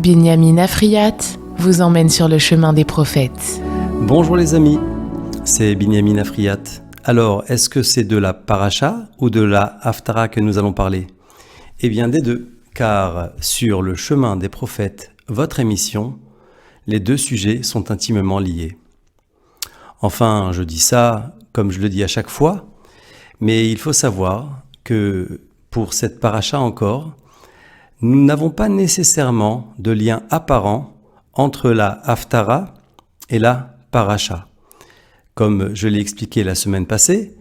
Binyamin Afriyat vous emmène sur le chemin des prophètes. Bonjour les amis, c'est Binyamin Afriyat. Alors, est-ce que c'est de la paracha ou de la haftara que nous allons parler ? Eh bien des deux, car sur le chemin des prophètes, votre émission, les deux sujets sont intimement liés. Enfin, je dis ça comme je le dis à chaque fois, mais il faut savoir que pour cette paracha encore, nous n'avons pas nécessairement de lien apparent entre la haftara et la paracha. Comme je l'ai expliqué la semaine passée,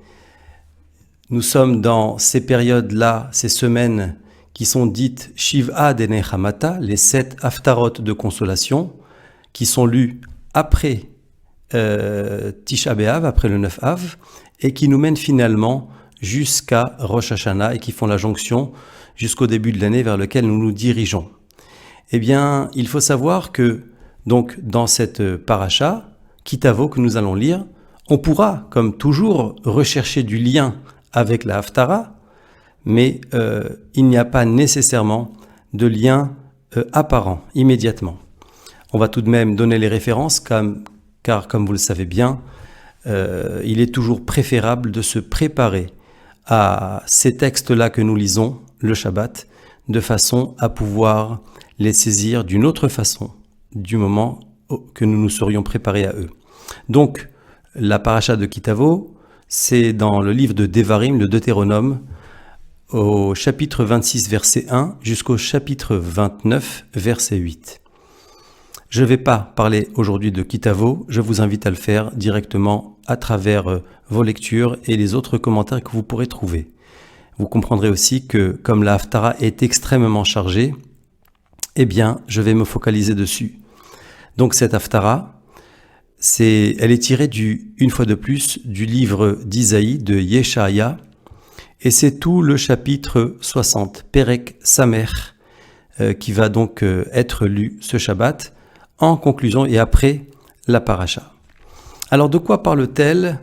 nous sommes dans ces périodes-là, ces semaines qui sont dites Shiv'a Denei Hamata, les 7 haftarot de consolation, qui sont lues après Tisha B'Av, après le 9 Av, et qui nous mènent finalement jusqu'à Rosh Hashanah et qui font la jonction jusqu'au début de l'année vers lequel nous nous dirigeons. Eh bien, il faut savoir que, donc, dans cette paracha, Kitavo que nous allons lire, on pourra, comme toujours, rechercher du lien avec la haftara, mais il n'y a pas nécessairement de lien apparent, immédiatement. On va tout de même donner les références, car comme vous le savez bien, il est toujours préférable de se préparer à ces textes-là que nous lisons, le Shabbat, de façon à pouvoir les saisir d'une autre façon, du moment que nous nous serions préparés à eux. Donc, la paracha de Kitavo, c'est dans le livre de Devarim, le Deutéronome, au chapitre 26, verset 1, jusqu'au chapitre 29, verset 8. Je ne vais pas parler aujourd'hui de Kitavo, je vous invite à le faire directement à travers vos lectures et les autres commentaires que vous pourrez trouver. Vous comprendrez aussi que, comme la haftara est extrêmement chargée, eh bien, je vais me focaliser dessus. Donc cette haftara, elle est tirée une fois de plus, du livre d'Isaïe, de Yeshaya, et c'est tout le chapitre 60, Perek Samer, qui va donc être lu ce Shabbat, en conclusion et après la paracha. Alors de quoi parle-t-elle ?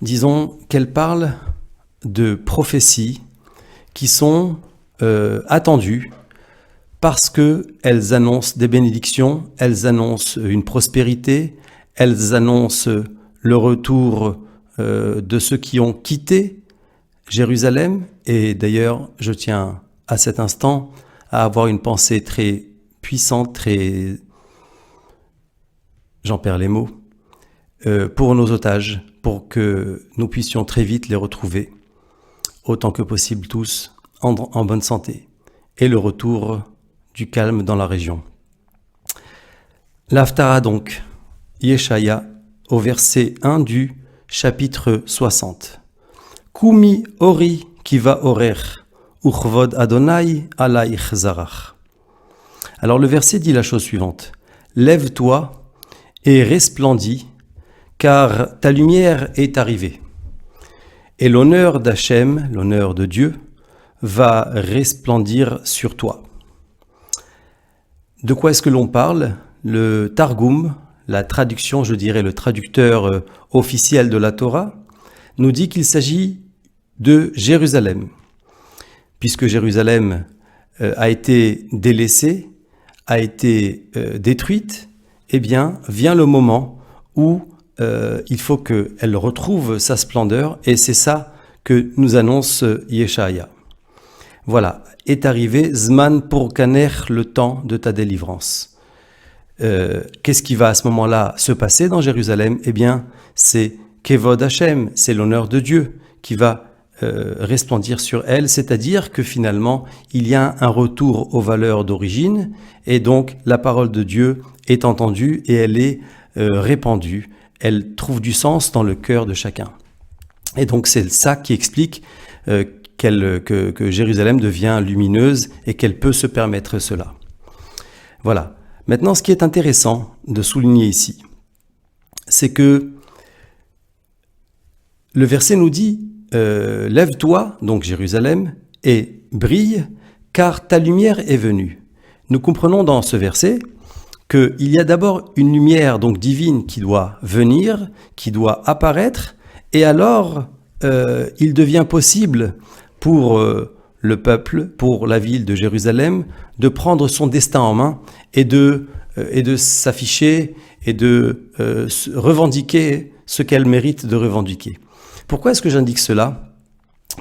Disons qu'elle parle de prophéties qui sont attendues parce qu'elles annoncent des bénédictions, elles annoncent une prospérité, elles annoncent le retour de ceux qui ont quitté Jérusalem. Et d'ailleurs, je tiens à cet instant à avoir une pensée très puissante, j'en perds les mots, pour nos otages, pour que nous puissions très vite les retrouver, autant que possible tous, en bonne santé, et le retour du calme dans la région. L'haftara donc, Yeshaya, au verset 1 du chapitre 60. Kumi ori kiva orer, uchvod Adonai alaich zarach. Alors le verset dit la chose suivante. Lève-toi et resplendis, car ta lumière est arrivée. Et l'honneur d'Hachem, l'honneur de Dieu, va resplendir sur toi. De quoi est-ce que l'on parle ? Le Targum, la traduction, je dirais le traducteur officiel de la Torah, nous dit qu'il s'agit de Jérusalem. Puisque Jérusalem a été délaissée, a été détruite, eh bien, vient le moment où il faut qu'elle retrouve sa splendeur, et c'est ça que nous annonce Yeshaya. Voilà, est arrivé Zman pour Kaner, le temps de ta délivrance. Qu'est-ce qui va à ce moment-là se passer dans Jérusalem ? Eh bien, c'est Kevod Hashem, c'est l'honneur de Dieu qui va resplendir sur elle, c'est-à-dire que finalement, il y a un retour aux valeurs d'origine, et donc la parole de Dieu est entendue et elle est répandue. Elle trouve du sens dans le cœur de chacun. Et donc c'est ça qui explique que Jérusalem devient lumineuse et qu'elle peut se permettre cela. Voilà. Maintenant, ce qui est intéressant de souligner ici, c'est que le verset nous dit « Lève-toi, donc Jérusalem, et brille, car ta lumière est venue. » Nous comprenons dans ce verset qu'il y a d'abord une lumière donc divine qui doit venir, qui doit apparaître, et alors il devient possible pour le peuple, pour la ville de Jérusalem, de prendre son destin en main et de s'afficher et de revendiquer ce qu'elle mérite de revendiquer. Pourquoi est-ce que j'indique cela?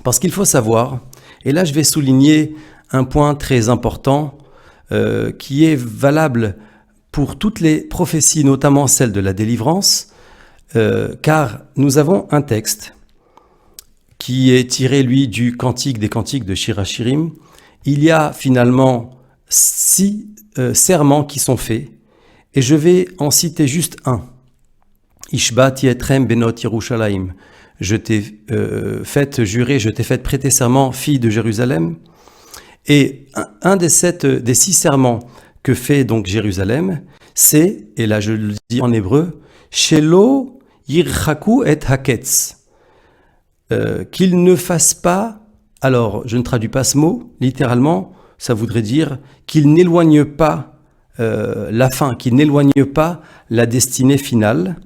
Parce qu'il faut savoir, et là je vais souligner un point très important qui est valable pour toutes les prophéties, notamment celle de la délivrance, car nous avons un texte qui est tiré, lui, du Cantique des Cantiques de Shir HaShirim. Il y a finalement 6 serments qui sont faits, et je vais en citer juste un. Ishbati etrem benot Yerushalayim. Je t'ai fait jurer, je t'ai fait prêter serment, fille de Jérusalem. Et un des 6 serments que fait donc Jérusalem, c'est, et là je le dis en hébreu, Shelo yirchaku et haketz. Qu'il ne fasse pas, alors je ne traduis pas ce mot, littéralement, ça voudrait dire qu'il n'éloigne pas la fin, qu'il n'éloigne pas la destinée finale.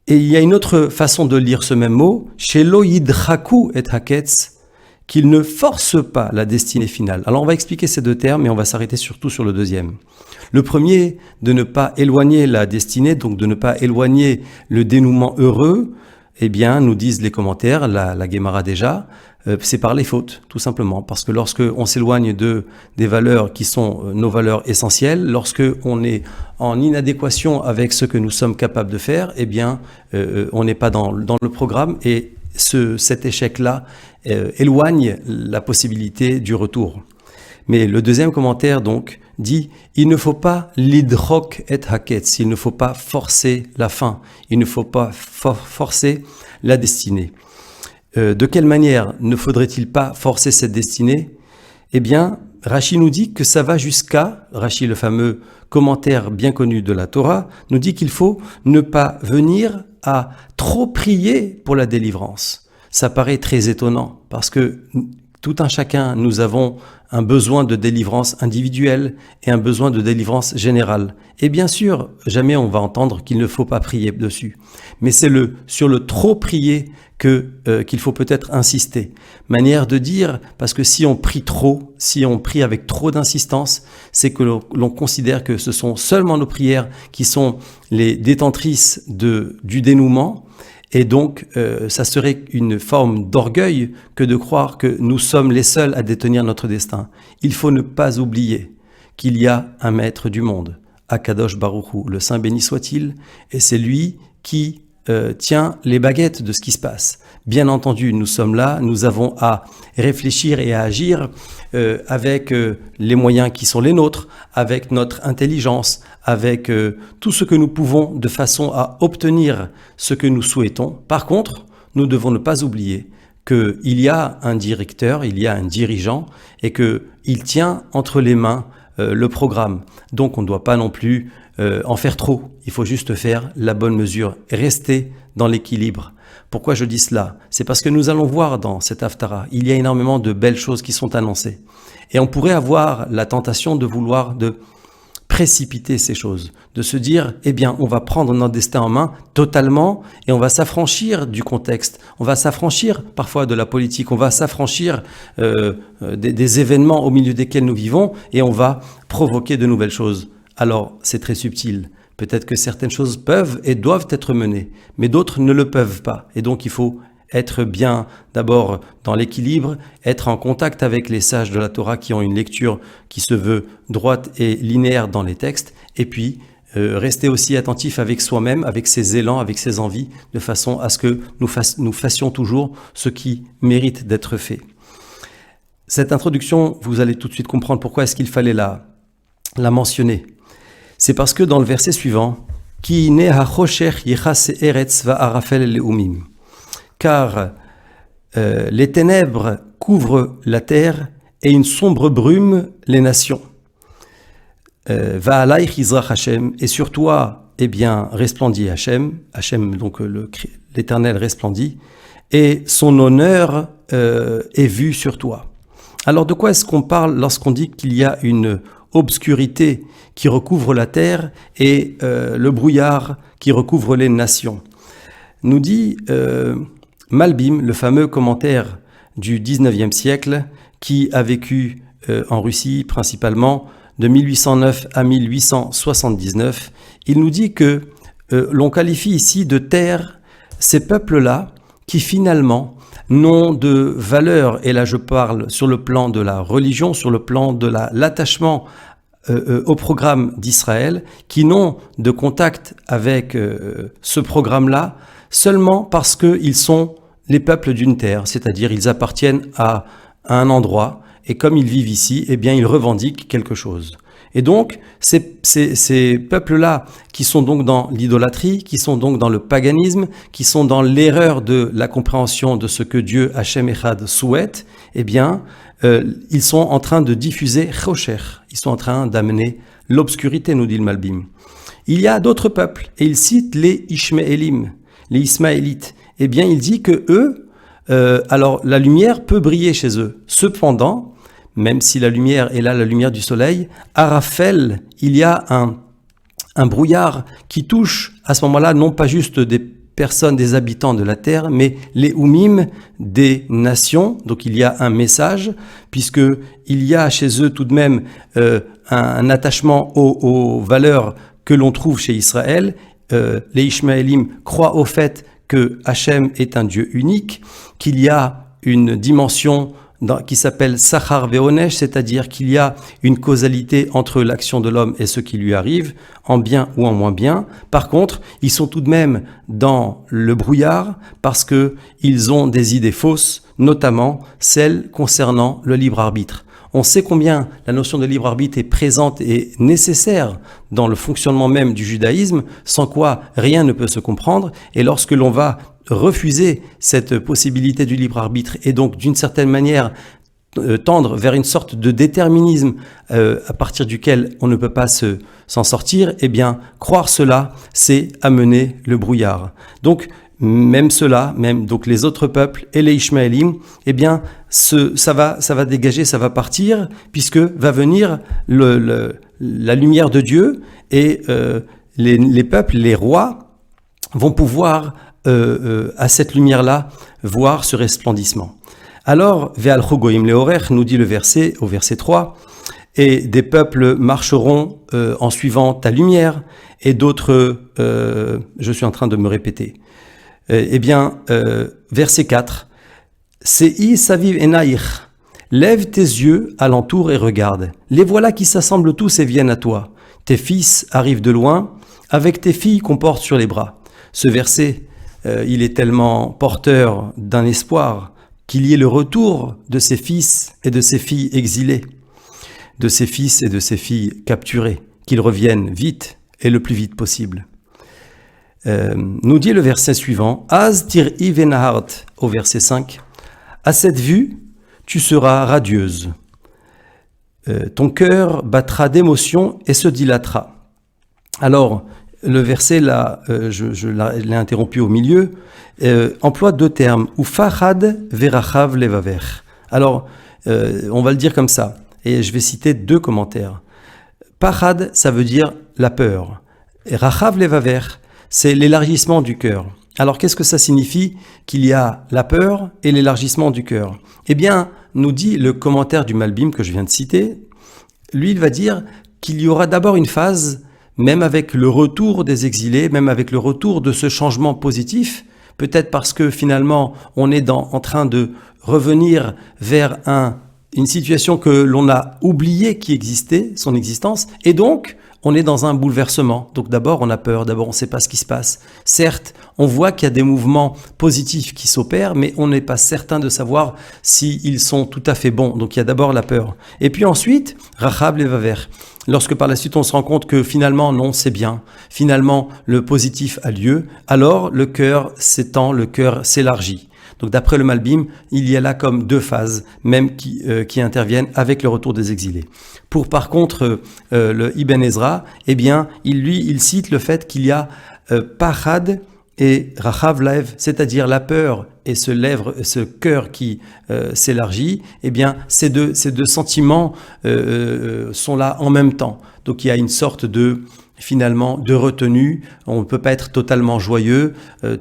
Et il y a une autre façon de lire ce même mot, Shelo yidchaku et haketz, qu'il ne force pas la destinée finale. Alors on va expliquer ces 2 termes et on va s'arrêter surtout sur le deuxième. Le premier, de ne pas éloigner la destinée, donc de ne pas éloigner le dénouement heureux, eh bien, nous disent les commentaires, la Guémara déjà, c'est par les fautes, tout simplement. Parce que lorsque on s'éloigne des valeurs qui sont nos valeurs essentielles, lorsque on est en inadéquation avec ce que nous sommes capables de faire, eh bien, on n'est pas dans le programme et cet échec-là éloigne la possibilité du retour. Mais le deuxième commentaire, donc, dit « Il ne faut pas l'idrok et haketz », il ne faut pas forcer la fin, il ne faut pas forcer la destinée. De quelle manière ne faudrait-il pas forcer cette destinée? Eh bien, Rashi nous dit que ça va jusqu'à, Rashi, le fameux commentaire bien connu de la Torah, nous dit qu'il faut ne pas venir à trop prier pour la délivrance. Ça paraît très étonnant parce que tout un chacun, nous avons un besoin de délivrance individuelle et un besoin de délivrance générale. Et bien sûr, jamais on va entendre qu'il ne faut pas prier dessus. Mais c'est sur le trop prier qu'il faut peut-être insister. Manière de dire, parce que si on prie trop, si on prie avec trop d'insistance, c'est que l'on considère que ce sont seulement nos prières qui sont les détentrices du dénouement. Et donc, ça serait une forme d'orgueil que de croire que nous sommes les seuls à détenir notre destin. Il faut ne pas oublier qu'il y a un maître du monde, Akadosh Baruch Hu, le Saint béni soit-il, et c'est lui qui tient les baguettes de ce qui se passe. Bien entendu, nous sommes là, nous avons à réfléchir et à agir avec les moyens qui sont les nôtres, avec notre intelligence, avec tout ce que nous pouvons de façon à obtenir ce que nous souhaitons. Par contre, nous devons ne pas oublier qu'il y a un directeur, il y a un dirigeant et qu'il tient entre les mains le programme. Donc on ne doit pas non plus en faire trop, il faut juste faire la bonne mesure, rester dans l'équilibre. Pourquoi je dis cela? C'est parce que nous allons voir dans cette Haftara, il y a énormément de belles choses qui sont annoncées. Et on pourrait avoir la tentation de vouloir précipiter ces choses, de se dire, eh bien, on va prendre notre destin en main totalement et on va s'affranchir du contexte, on va s'affranchir parfois de la politique, on va s'affranchir des événements au milieu desquels nous vivons et on va provoquer de nouvelles choses. Alors, c'est très subtil. Peut-être que certaines choses peuvent et doivent être menées, mais d'autres ne le peuvent pas. Et donc, il faut être bien d'abord dans l'équilibre, être en contact avec les sages de la Torah qui ont une lecture qui se veut droite et linéaire dans les textes, et puis rester aussi attentif avec soi-même, avec ses élans, avec ses envies, de façon à ce que nous fassions toujours ce qui mérite d'être fait. Cette introduction, vous allez tout de suite comprendre pourquoi est-ce qu'il fallait la mentionner. C'est parce que dans le verset suivant, « Ki ne ha-chosher yechase eretz va-arafel le'umim » car les ténèbres couvrent la terre et une sombre brume les nations. Va'alaych Yizrach Hashem, et sur toi, eh bien, resplendit Hashem, donc l'Éternel resplendit, et son honneur est vu sur toi. Alors de quoi est-ce qu'on parle lorsqu'on dit qu'il y a une obscurité qui recouvre la terre et le brouillard qui recouvre les nations? Nous dit Malbim, le fameux commentaire du 19e siècle, qui a vécu en Russie principalement de 1809 à 1879. Il nous dit que l'on qualifie ici de terre ces peuples-là qui finalement n'ont de valeur, et là je parle sur le plan de la religion, sur le plan de l'attachement au programme d'Israël, qui n'ont de contact avec ce programme-là seulement parce qu'ils sont les peuples d'une terre, c'est-à-dire ils appartiennent à un endroit, et comme ils vivent ici, eh bien ils revendiquent quelque chose. Et donc, ces peuples-là, qui sont donc dans l'idolâtrie, qui sont donc dans le paganisme, qui sont dans l'erreur de la compréhension de ce que Dieu, Hachem Echad, souhaite, eh bien, ils sont en train de diffuser Chosher. Ils sont en train d'amener l'obscurité, nous dit le Malbim. Il y a d'autres peuples, et il cite les Ishmaélim, les Ismaélites. Eh bien, il dit que eux, alors la lumière peut briller chez eux. Cependant, même si la lumière est là, la lumière du soleil, à Raphaël, il y a un brouillard qui touche à ce moment-là non pas juste des personnes, des habitants de la terre, mais les Oumim des nations. Donc il y a un message, puisque il y a chez eux tout de même un attachement aux valeurs que l'on trouve chez Israël. Les Ishmaélim croient au fait que Hachem est un Dieu unique, qu'il y a une dimension qui s'appelle Sachar Veonesh, c'est-à-dire qu'il y a une causalité entre l'action de l'homme et ce qui lui arrive, en bien ou en moins bien. Par contre, ils sont tout de même dans le brouillard parce qu'ils ont des idées fausses, notamment celles concernant le libre arbitre. On sait combien la notion de libre arbitre est présente et nécessaire dans le fonctionnement même du judaïsme, sans quoi rien ne peut se comprendre. Et lorsque l'on va refuser cette possibilité du libre arbitre et donc d'une certaine manière tendre vers une sorte de déterminisme à partir duquel on ne peut pas s'en sortir, eh bien croire cela, c'est amener le brouillard. Donc même ceux-là, même donc les autres peuples et les Ishmaélim, eh bien ça va dégager, ça va partir, puisque va venir la lumière de Dieu, et les peuples, les rois vont pouvoir à cette lumière-là voir ce resplendissement. Alors, Ve'al Chogoim Leorech, nous dit le verset, au verset 3, et des peuples marcheront en suivant ta lumière, et d'autres, je suis en train de me répéter. Verset 4, Sei saviv enaich, lève tes yeux alentour et regarde. Les voilà qui s'assemblent tous et viennent à toi. Tes fils arrivent de loin, avec tes filles qu'on porte sur les bras. Ce verset, il est tellement porteur d'un espoir qu'il y ait le retour de ses fils et de ses filles exilés, de ses fils et de ses filles capturés, qu'ils reviennent vite et le plus vite possible. Nous dit le verset suivant, Az tir'i venahart, au verset 5, à cette vue, tu seras radieuse. Ton cœur battra d'émotion et se dilatera. Alors, le verset, là, je l'ai interrompu au milieu, emploie deux termes, ou fahad verachav levaver. Alors, on va le dire comme ça, et je vais citer deux commentaires. Pahad, ça veut dire la peur, et rachav levaver, c'est l'élargissement du cœur. Alors, qu'est-ce que ça signifie qu'il y a la peur et l'élargissement du cœur? Eh bien, nous dit le commentaire du Malbim que je viens de citer, lui, il va dire qu'il y aura d'abord une phase, même avec le retour des exilés, même avec le retour de ce changement positif, peut-être parce que finalement, on est en train de revenir vers une situation que l'on a oublié qui existait, son existence, et donc, on est dans un bouleversement. Donc d'abord, on a peur, d'abord, on ne sait pas ce qui se passe. Certes, on voit qu'il y a des mouvements positifs qui s'opèrent, mais on n'est pas certain de savoir s'ils sont tout à fait bons. Donc il y a d'abord la peur. Et puis ensuite, Rachab levaver. Lorsque par la suite, on se rend compte que finalement, non, c'est bien. Finalement, le positif a lieu. Alors, le cœur s'étend, le cœur s'élargit. Donc d'après le Malbim, il y a là comme deux phases, même qui interviennent avec le retour des exilés. Pour par contre le Ibn Ezra, eh bien, il cite le fait qu'il y a Pachad et Rachav Laev, c'est-à-dire la peur et ce cœur qui s'élargit. Eh bien, ces deux sentiments sont là en même temps. Donc il y a une sorte finalement de retenue. On ne peut pas être totalement joyeux.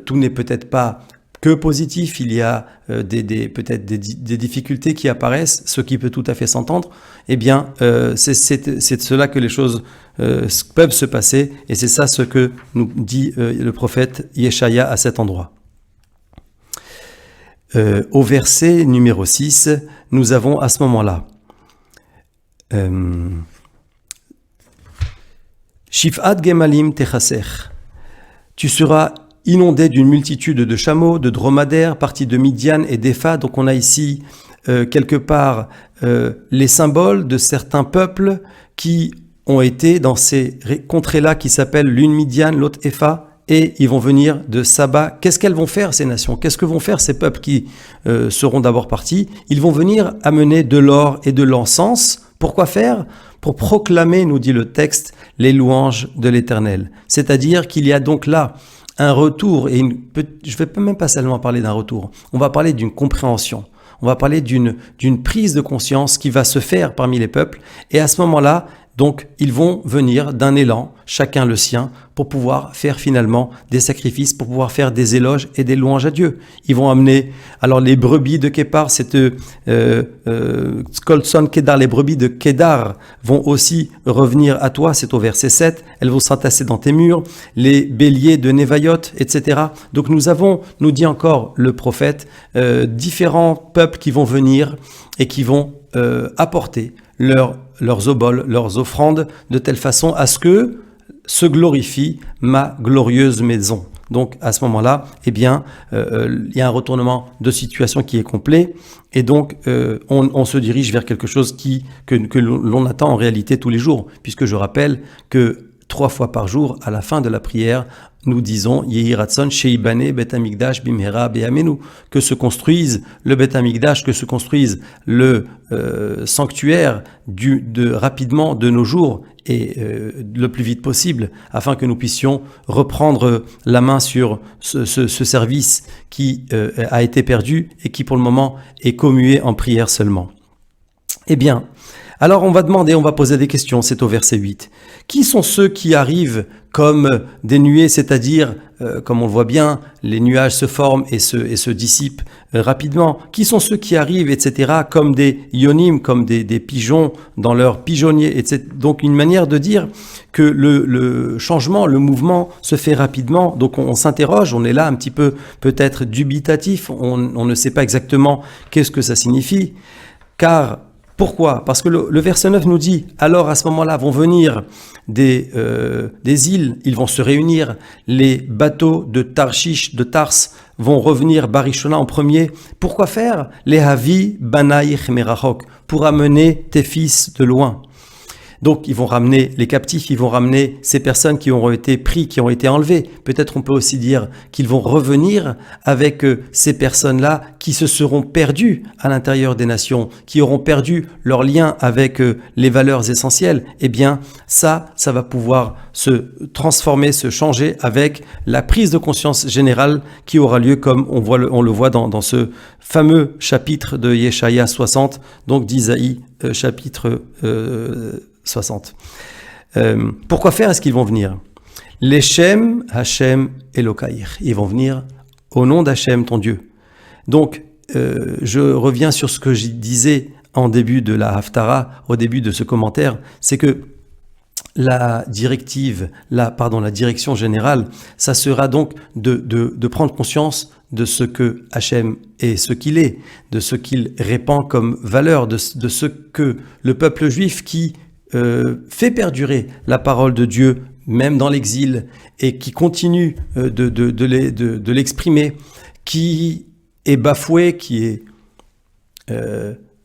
Tout n'est peut-être pas que positif. Il y a peut-être des difficultés qui apparaissent, ce qui peut tout à fait s'entendre. Eh bien, c'est de cela que les choses peuvent se passer, et c'est ça ce que nous dit le prophète Yeshaya à cet endroit. Au verset numéro 6, nous avons à ce moment-là Shif'at gemalim techaser. Tu seras inondé d'une multitude de chameaux, de dromadaires, partis de Midian et d'Epha. Donc on a ici quelque part les symboles de certains peuples qui ont été dans ces contrées-là qui s'appellent l'une Midian, l'autre Epha, et ils vont venir de Saba. Qu'est-ce qu'elles vont faire, ces nations? Qu'est-ce que vont faire ces peuples qui seront d'abord partis? Ils vont venir amener de l'or et de l'encens. Pourquoi faire? Pour proclamer, nous dit le texte, les louanges de l'Éternel. C'est-à-dire qu'il y a donc là un retour, et je ne vais même pas seulement parler d'un retour, on va parler d'une compréhension, on va parler d'une prise de conscience qui va se faire parmi les peuples, et à ce moment-là, donc, ils vont venir d'un élan, chacun le sien, pour pouvoir faire finalement des sacrifices, pour pouvoir faire des éloges et des louanges à Dieu. Ils vont amener, alors les brebis de Képar, Kolson Kedar, les brebis de Kedar vont aussi revenir à toi, c'est au verset 7, elles vont s'entasser dans tes murs, les béliers de Nevayot, etc. Donc nous dit encore le prophète, différents peuples qui vont venir et qui vont apporter leurs oboles, leurs offrandes, de telle façon à ce que se glorifie ma glorieuse maison. Donc à ce moment-là, eh bien, il y a un retournement de situation qui est complet, et donc on se dirige vers quelque chose que l'on attend en réalité tous les jours, puisque je rappelle que 3 fois par jour, à la fin de la prière, nous disons Yehi Ratson Sheibane Bet Hamikdash Bimhera Be'amenu, que se construise le Bet Hamikdash, que se construise le sanctuaire rapidement de nos jours et le plus vite possible, afin que nous puissions reprendre la main sur ce service qui a été perdu et qui pour le moment est commué en prière seulement. Eh bien, alors on va poser des questions, c'est au verset 8. Qui sont ceux qui arrivent comme des nuées, c'est-à-dire, comme on le voit bien, les nuages se forment et se dissipent rapidement. Qui sont ceux qui arrivent, etc., comme des yonim, comme des pigeons dans leur pigeonnier, etc. Donc une manière de dire que le changement, le mouvement se fait rapidement. Donc on s'interroge, on est là un petit peu peut-être dubitatif, on ne sait pas exactement qu'est-ce que ça signifie, car pourquoi? Parce que le verset 9 nous dit, alors à ce moment-là vont venir des îles, ils vont se réunir, les bateaux de Tarshish, de Tars, vont revenir Barishona en premier. Pourquoi faire? Les Havi Banaïch Merachok, pour amener tes fils de loin. Donc, ils vont ramener les captifs, ils vont ramener ces personnes qui ont été pris, qui ont été enlevées. Peut-être on peut aussi dire qu'ils vont revenir avec ces personnes-là qui se seront perdues à l'intérieur des nations, qui auront perdu leur lien avec les valeurs essentielles. Eh bien, ça va pouvoir se transformer, se changer avec la prise de conscience générale qui aura lieu, comme on le voit dans ce fameux chapitre de Yeshaya 60, donc d'Isaïe, chapitre 60. Pourquoi faire est-ce qu'ils vont venir? Leshem Hashem Elokaïr. Ils vont venir au nom d'Hachem, ton Dieu. Donc, je reviens sur ce que je disais en début de la Haftara, au début de ce commentaire, c'est que la direction générale, ça sera donc de prendre conscience de ce que Hachem est, ce qu'il est, de ce qu'il répand comme valeur, de ce que le peuple juif qui fait perdurer la parole de Dieu, même dans l'exil, et qui continue de l'exprimer, qui est bafoué, qui est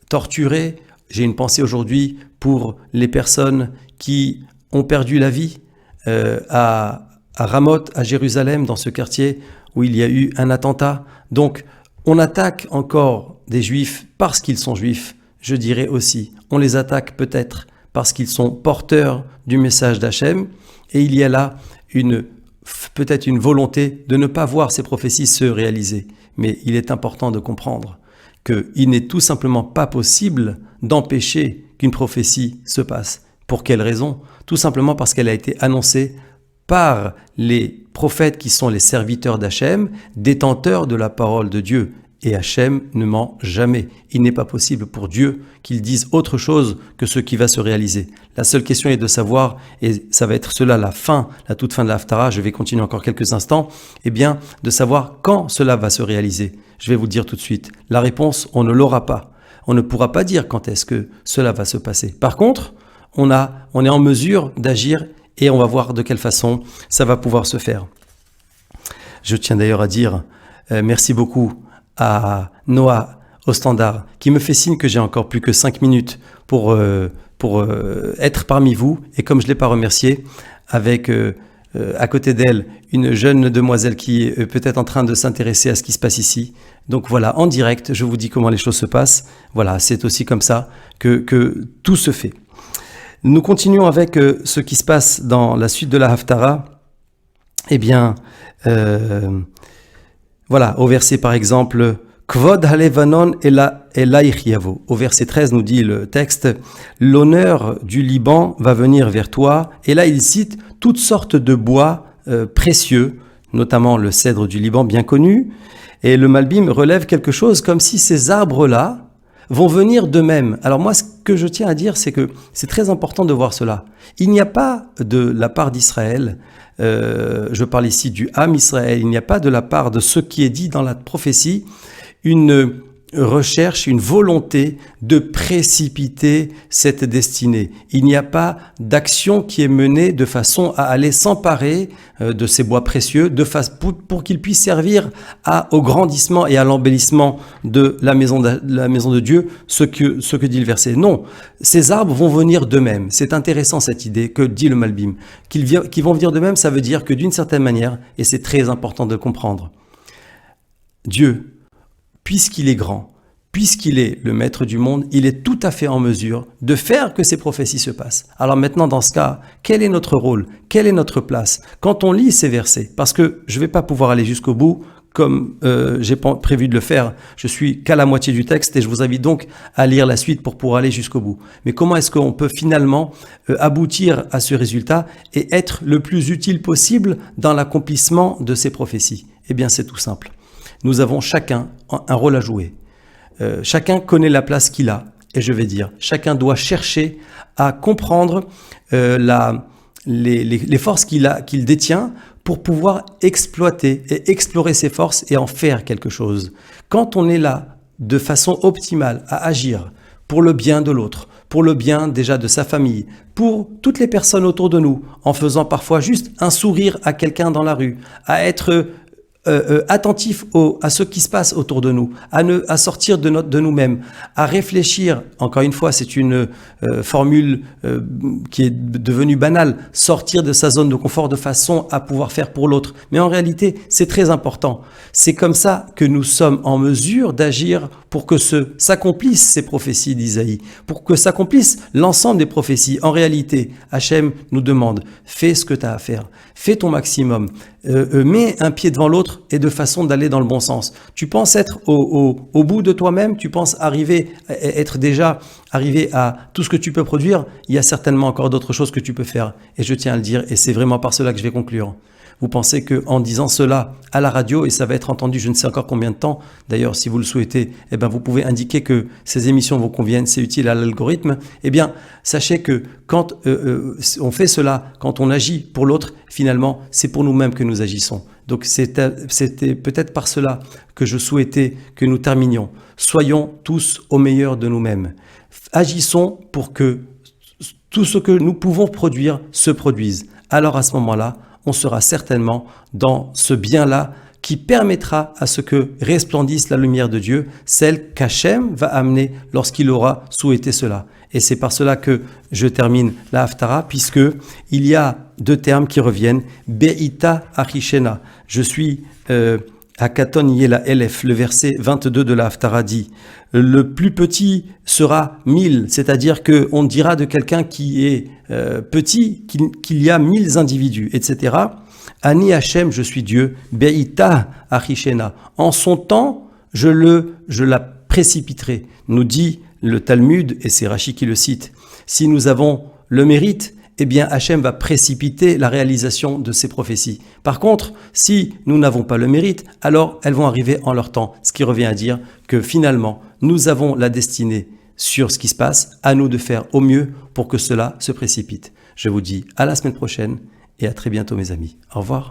torturé. J'ai une pensée aujourd'hui pour les personnes qui ont perdu la vie à Ramoth, à Jérusalem, dans ce quartier où il y a eu un attentat. Donc, on attaque encore des Juifs parce qu'ils sont Juifs. Je dirais aussi, on les attaque peut-être parce qu'ils sont porteurs du message d'Hachem, et il y a là peut-être une volonté de ne pas voir ces prophéties se réaliser. Mais il est important de comprendre qu'il n'est tout simplement pas possible d'empêcher qu'une prophétie se passe. Pour quelle raison? Tout simplement parce qu'elle a été annoncée par les prophètes qui sont les serviteurs d'Hachem, détenteurs de la parole de Dieu. Et Hachem ne ment jamais. Il n'est pas possible pour Dieu qu'il dise autre chose que ce qui va se réaliser. La seule question est de savoir, et ça va être cela la toute fin de la Haftara, je vais continuer encore quelques instants, eh bien, de savoir quand cela va se réaliser. Je vais vous le dire tout de suite. La réponse, on ne l'aura pas. On ne pourra pas dire quand est-ce que cela va se passer. Par contre, on est en mesure d'agir et on va voir de quelle façon ça va pouvoir se faire. Je tiens d'ailleurs à dire merci beaucoup à Noah au standard, qui me fait signe que j'ai encore plus que 5 minutes pour être parmi vous. Et comme je ne l'ai pas remercié, avec à côté d'elle une jeune demoiselle qui est peut-être en train de s'intéresser à ce qui se passe ici. Donc voilà, en direct, je vous dis comment les choses se passent. Voilà, c'est aussi comme ça que tout se fait. Nous continuons avec ce qui se passe dans la suite de la Haftara. Eh bien, voilà, au verset par exemple, Kvod halevanon elaich yavo. Au verset 13 nous dit le texte, l'honneur du Liban va venir vers toi. Et là, il cite toutes sortes de bois précieux, notamment le cèdre du Liban bien connu. Et le Malbim relève quelque chose comme si ces arbres-là vont venir d'eux-mêmes. Alors moi, ce que je tiens à dire, c'est que c'est très important de voir cela. Il n'y a pas de la part d'Israël, je parle ici du Ham Israël, il n'y a pas de la part de ce qui est dit dans la prophétie, une recherche, une volonté de précipiter cette destinée. Il n'y a pas d'action qui est menée de façon à aller s'emparer de ces bois précieux pour qu'ils puissent servir au grandissement et à l'embellissement de la maison de Dieu, ce que dit le verset. Non, ces arbres vont venir d'eux-mêmes. C'est intéressant cette idée que dit le Malbim. Qu'ils vont venir d'eux-mêmes, ça veut dire que d'une certaine manière, et c'est très important de comprendre, Dieu, puisqu'il est grand, puisqu'il est le maître du monde, il est tout à fait en mesure de faire que ces prophéties se passent. Alors maintenant, dans ce cas, quel est notre rôle? Quelle est notre place? Quand on lit ces versets, parce que je ne vais pas pouvoir aller jusqu'au bout, comme j'ai prévu de le faire, je suis qu'à la moitié du texte et je vous invite donc à lire la suite pour pouvoir aller jusqu'au bout. Mais comment est-ce qu'on peut finalement aboutir à ce résultat et être le plus utile possible dans l'accomplissement de ces prophéties? Eh bien, c'est tout simple. Nous avons chacun un rôle à jouer. Chacun connaît la place qu'il a. Et je vais dire, chacun doit chercher à comprendre les forces qu'il détient pour pouvoir exploiter et explorer ses forces et en faire quelque chose. Quand on est là de façon optimale à agir pour le bien de l'autre, pour le bien déjà de sa famille, pour toutes les personnes autour de nous, en faisant parfois juste un sourire à quelqu'un dans la rue, à être attentif à ce qui se passe autour de nous, à sortir de nous-mêmes, à réfléchir. Encore une fois, c'est une formule qui est devenue banale, sortir de sa zone de confort de façon à pouvoir faire pour l'autre. Mais en réalité, c'est très important. C'est comme ça que nous sommes en mesure d'agir pour que s'accomplissent ces prophéties d'Isaïe, pour que s'accomplissent l'ensemble des prophéties. En réalité, Hachem nous demande, fais ce que tu as à faire, fais ton maximum, mets un pied devant l'autre et de façon d'aller dans le bon sens. Tu penses être au bout de toi-même, tu penses être déjà arrivé à tout ce que tu peux produire, il y a certainement encore d'autres choses que tu peux faire. Et je tiens à le dire, et c'est vraiment par cela que je vais conclure. Vous pensez qu'en disant cela à la radio, et ça va être entendu je ne sais encore combien de temps, d'ailleurs si vous le souhaitez, eh bien, vous pouvez indiquer que ces émissions vous conviennent, c'est utile à l'algorithme, eh bien sachez que quand on fait cela, quand on agit pour l'autre, finalement c'est pour nous-mêmes que nous agissons. Donc c'était peut-être par cela que je souhaitais que nous terminions. Soyons tous au meilleur de nous-mêmes. Agissons pour que tout ce que nous pouvons produire se produise. Alors à ce moment-là, on sera certainement dans ce bien-là qui permettra à ce que resplendisse la lumière de Dieu, celle qu'Hachem va amener lorsqu'il aura souhaité cela. Et c'est par cela que je termine la Haftara, puisque il y a deux termes qui reviennent, Be'ita Achishena. Je suis à Katon Yela Elef, le verset 22 de la Haftara dit, le plus petit sera 1000, c'est-à-dire qu'on dira de quelqu'un qui est petit qu'il y a 1000 individus, etc. Ani Hachem, je suis Dieu, Be'ita Achishena. En son temps, je la précipiterai, nous dit le Talmud, et c'est Rashi qui le cite. Si nous avons le mérite eh bien Hachem va précipiter la réalisation de ces prophéties. Par contre, si nous n'avons pas le mérite, alors elles vont arriver en leur temps. Ce qui revient à dire que finalement, nous avons la destinée sur ce qui se passe, à nous de faire au mieux pour que cela se précipite. Je vous dis à la semaine prochaine et à très bientôt mes amis. Au revoir.